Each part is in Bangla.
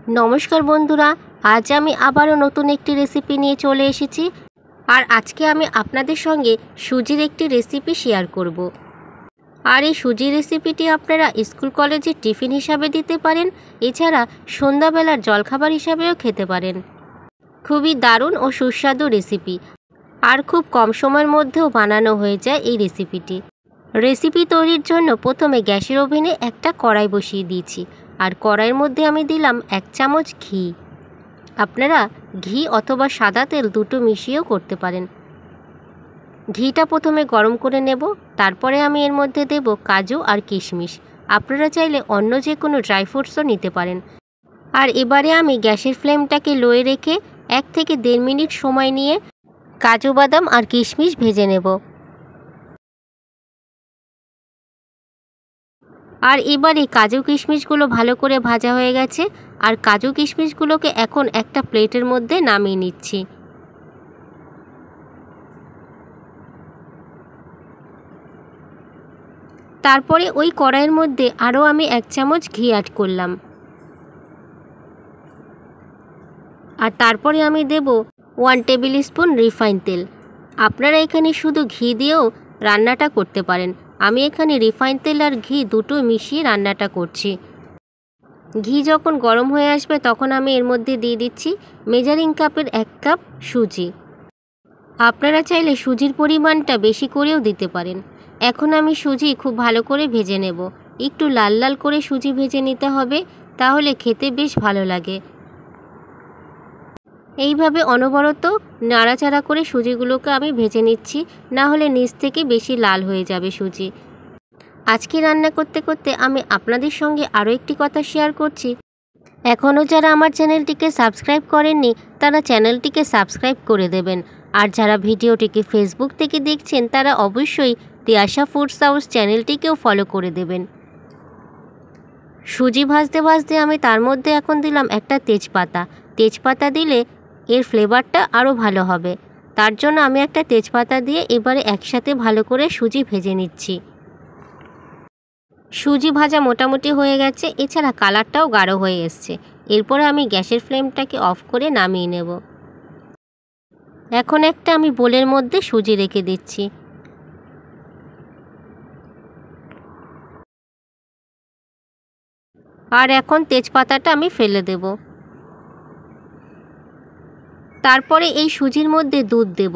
নমস্কার বন্ধুরা, আজ আমি আবারও নতুন একটি রেসিপি নিয়ে চলে এসেছি। আর আজকে আমি আপনাদের সঙ্গে সুজির একটি রেসিপি শেয়ার করব। আর এই সুজির রেসিপিটি আপনারা স্কুল কলেজের টিফিন হিসাবে দিতে পারেন, এছাড়া সন্ধ্যাবেলার জলখাবার হিসাবেও খেতে পারেন। খুবই দারুণ ও সুস্বাদু রেসিপি, আর খুব কম সময়ের মধ্যেও বানানো হয়ে যায় এই রেসিপিটি। রেসিপি তৈরির জন্য প্রথমে গ্যাসের ওভেনে একটা কড়াই বসিয়ে দিয়েছি, আর কড়াইয়ের মধ্যে আমি দিলাম 1 চামচ ঘি। আপনারা ঘি অথবা সাদা তেল দুটো মিশিয়েও করতে পারেন। ঘিটা প্রথমে গরম করে নেব, তারপরে আমি এর মধ্যে দেব কাজু আর কিশমিশ। আপনারা চাইলে অন্য যে কোনো ড্রাই ফ্রুটসও নিতে পারেন। আর এবারে আমি গ্যাসের ফ্লেমটাকে লোয়ে রেখে 1 থেকে 1.5 মিনিট সময় নিয়ে কাজু বাদাম আর কিশমিশ ভেজে নেব। আর এবারে কাজু কিশমিশগুলো ভালো করে ভাজা হয়ে গেছে, আর কাজু কিশমিশগুলোকে এখন একটা প্লেটের মধ্যে নামিয়ে নিচ্ছি। তারপরে ওই কড়াইয়ের মধ্যে আরও আমি 1 চামচ ঘি অ্যাড করলাম, আর তারপরে আমি দেব 1 টেবিল স্পুন রিফাইন তেল। আপনারা এখানে শুধু ঘি দিয়েও রান্নাটা করতে পারেন। আমি এখানে রিফাইন তেল আর ঘি দুটো মিশিয়ে রান্নাটা করছি। ঘি যখন গরম হয়ে আসবে তখন আমি এর মধ্যে দিয়ে দিচ্ছি মেজারিং কাপের 1 কাপ সুজি। আপনারা চাইলে সুজির পরিমাণটা বেশি করেও দিতে পারেন। এখন আমি সুজি খুব ভালো করে ভেজে নেব। একটু লাল লাল করে সুজি ভেজে নিতে হবে, তাহলে খেতে বেশ ভালো লাগে। এইভাবে অনবরত নাড়াচাড়া করে সুজিগুলোকে আমি ভেজে নিচ্ছি, না হলে নিচ থেকে বেশি লাল হয়ে যাবে সুজি। আজকে রান্না করতে করতে আমি আপনাদের সঙ্গে আরও একটি কথা শেয়ার করছি। এখনও যারা আমার চ্যানেলটিকে সাবস্ক্রাইব করেননি তারা চ্যানেলটিকে সাবস্ক্রাইব করে দেবেন। আর যারা ভিডিওটিকে ফেসবুক থেকে দেখছেন তারা অবশ্যই তিয়াশা ফুডস হাউস চ্যানেলটিকেও ফলো করে দেবেন। সুজি ভাজতে ভাজতে আমি তার মধ্যে এখন দিলাম একটা তেজপাতা। তেজপাতা দিলে এর ফ্লেভারটা আরও ভালো হবে, তার জন্য আমি একটা তেজপাতা দিয়ে এবারে একসাথে ভালো করে সুজি ভেজে নিচ্ছি। সুজি ভাজা মোটামুটি হয়ে গেছে, এছাড়া কালারটাও গাঢ় হয়ে এসছে। এরপরে আমি গ্যাসের ফ্লেমটাকে অফ করে নামিয়ে নেব। এখন একটা আমি বোলের মধ্যে সুজি রেখে দিচ্ছি। আর এখন তেজপাতাটা আমি ফেলে দেব। তারপরে এই সুজির মধ্যে দুধ দেব,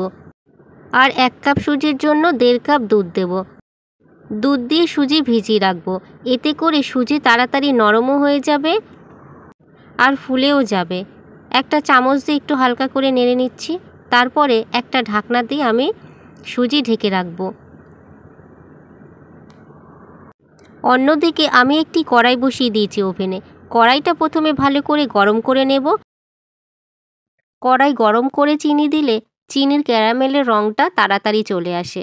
আর 1 কাপ সুজির জন্য 1.5 কাপ দুধ দেব। দুধ দিয়ে সুজি ভিজিয়ে রাখবো, এতে করে সুজি তাড়াতাড়ি নরমও হয়ে যাবে আর ফুলেও যাবে। একটা চামচ দিয়ে একটু হালকা করে নেড়ে নিচ্ছি, তারপরে একটা ঢাকনা দিয়ে আমি সুজি ঢেকে রাখবো। অন্যদিকে আমি একটি কড়াই বসিয়ে দিয়েছি ওভেনে। কড়াইটা প্রথমে ভালো করে গরম করে নেব। কড়াই গরম করে চিনি দিলে চিনির ক্যারামেলের রঙটা তাড়াতাড়ি চলে আসে।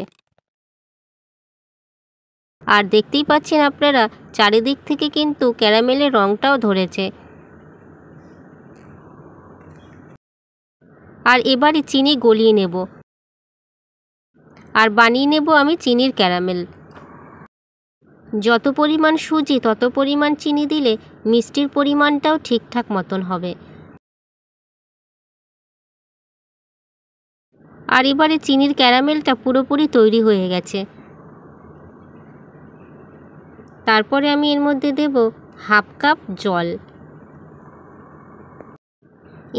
আর দেখতেই পাচ্ছেন আপনারা চারিদিক থেকে কিন্তু ক্যারামেলের রঙটাও ধরেছে। আর এবারে চিনি গলিয়ে নেব, আর বানিয়ে নেব আমি চিনির ক্যারামেল। যত পরিমাণ সুজি তত পরিমাণ চিনি দিলে মিষ্টির পরিমাণটাও ঠিকঠাক মতন হবে। আর এবারে চিনির ক্যারামেলটা পুরোপুরি তৈরি হয়ে গেছে। তারপরে আমি এর মধ্যে দেব 1/2 কাপ জল।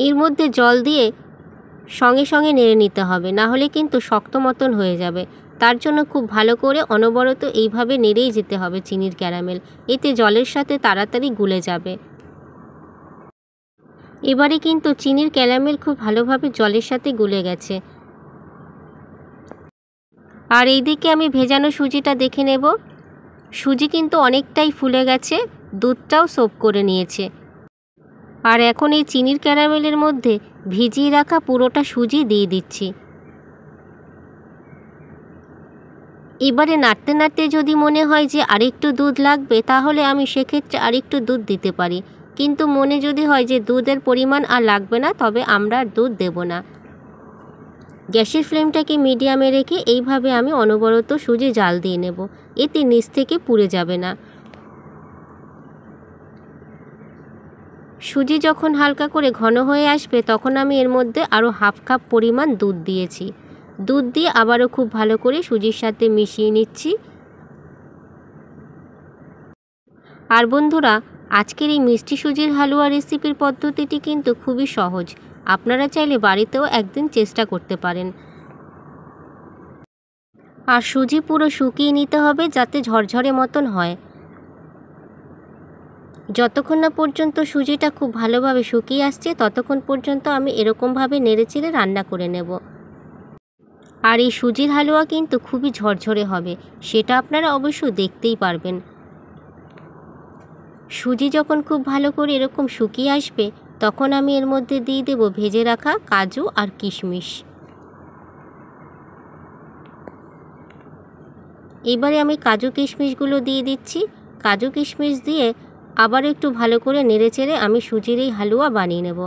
এর মধ্যে জল দিয়ে সঙ্গে সঙ্গে নেড়ে নিতে হবে, না হলে কিন্তু শক্ত মতন হয়ে যাবে। তার জন্য খুব ভালো করে অনবরত এইভাবে নেড়েই যেতে হবে চিনির ক্যারামেল, এতে জলের সাথে তাড়াতাড়ি গুলে যাবে। এবারে কিন্তু চিনির ক্যারামেল খুব ভালোভাবে জলের সাথে গুলে গেছে। আর এইদিকে আমি ভেজানো সুজিটা দেখে নেব। সুজি কিন্তু অনেকটাই ফুলে গেছে, দুধটাও সোপ করে নিয়েছে। আর এখন এই চিনির ক্যারামেলের মধ্যে ভিজিয়ে রাখা পুরোটা সুজি দিয়ে দিচ্ছি। এবারে নাড়তে নাড়তে যদি মনে হয় যে আরেকটু দুধ লাগবে, তাহলে আমি সেক্ষেত্রে আরেকটু দুধ দিতে পারি। কিন্তু মনে যদি হয় যে দুধের পরিমাণ আর লাগবে না, তবে আমরা আর দুধ দেব না। গ্যাসের ফ্লেমটাকে মিডিয়ামে রেখে এইভাবে আমি অনবরত সুজি জাল দিয়ে নেব, এতে নিচ থেকে পুড়ে যাবে না। সুজি যখন হালকা করে ঘন হয়ে আসবে তখন আমি এর মধ্যে আরও হাফ কাপ পরিমাণ দুধ দিয়েছি। দুধ দিয়ে আবারও খুব ভালো করে সুজির সাথে মিশিয়ে নিচ্ছি। আর বন্ধুরা, আজকের এই মিষ্টি সুজির হালুয়া রেসিপির পদ্ধতিটি কিন্তু খুবই সহজ। আপনারা চাইলে বাড়িতেও একদিন চেষ্টা করতে পারেন। আর সুজি পুরো শুকিয়ে নিতে হবে যাতে ঝরঝরে মতন হয়। যতক্ষণ না পর্যন্ত সুজিটা খুব ভালোভাবে শুকিয়ে আসছে ততক্ষণ পর্যন্ত আমি এরকমভাবে নেড়েচেড়ে রান্না করে নেব। আর এই সুজির হালুয়া কিন্তু খুবই ঝরঝরে হবে, সেটা আপনারা অবশ্য দেখতেই পারবেন। সুজি যখন খুব ভালো করে এরকম শুকিয়ে আসবে তখন আমি এর মধ্যে দিয়ে দেব ভেজে রাখা কাজু আর কিশমিশ। এবারে আমি কাজু কিশমিশগুলো দিয়ে দিচ্ছি। কাজু কিশমিশ দিয়ে আবার একটু ভালো করে নেড়েচেড়ে আমি সুজির এই হালুয়া বানিয়ে নেব।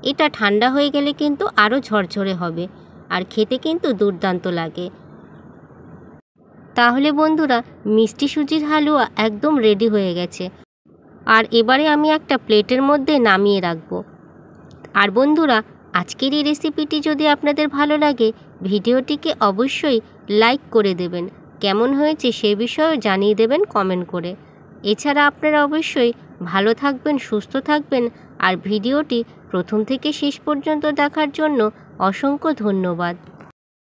এটা ঠান্ডা হয়ে গেলে কিন্তু আরও ঝরঝরে হবে আর খেতে কিন্তু দুর্দান্ত লাগে। তাহলে বন্ধুরা, মিষ্টি সুজির হালুয়া একদম রেডি হয়ে গেছে। আর এবারে আমি একটা প্লেটের মধ্যে নামিয়ে রাখব। আর বন্ধুরা, আজকের এই রেসিপিটি যদি আপনাদের ভালো লাগে ভিডিওটিকে অবশ্যই লাইক করে দেবেন। কেমন হয়েছে সে বিষয়েও জানিয়ে দেবেন কমেন্ট করে। এছাড়া আপনারা অবশ্যই ভালো থাকবেন, সুস্থ থাকবেন। আর ভিডিওটি প্রথম থেকে শেষ পর্যন্ত দেখার জন্য অসংখ্য ধন্যবাদ।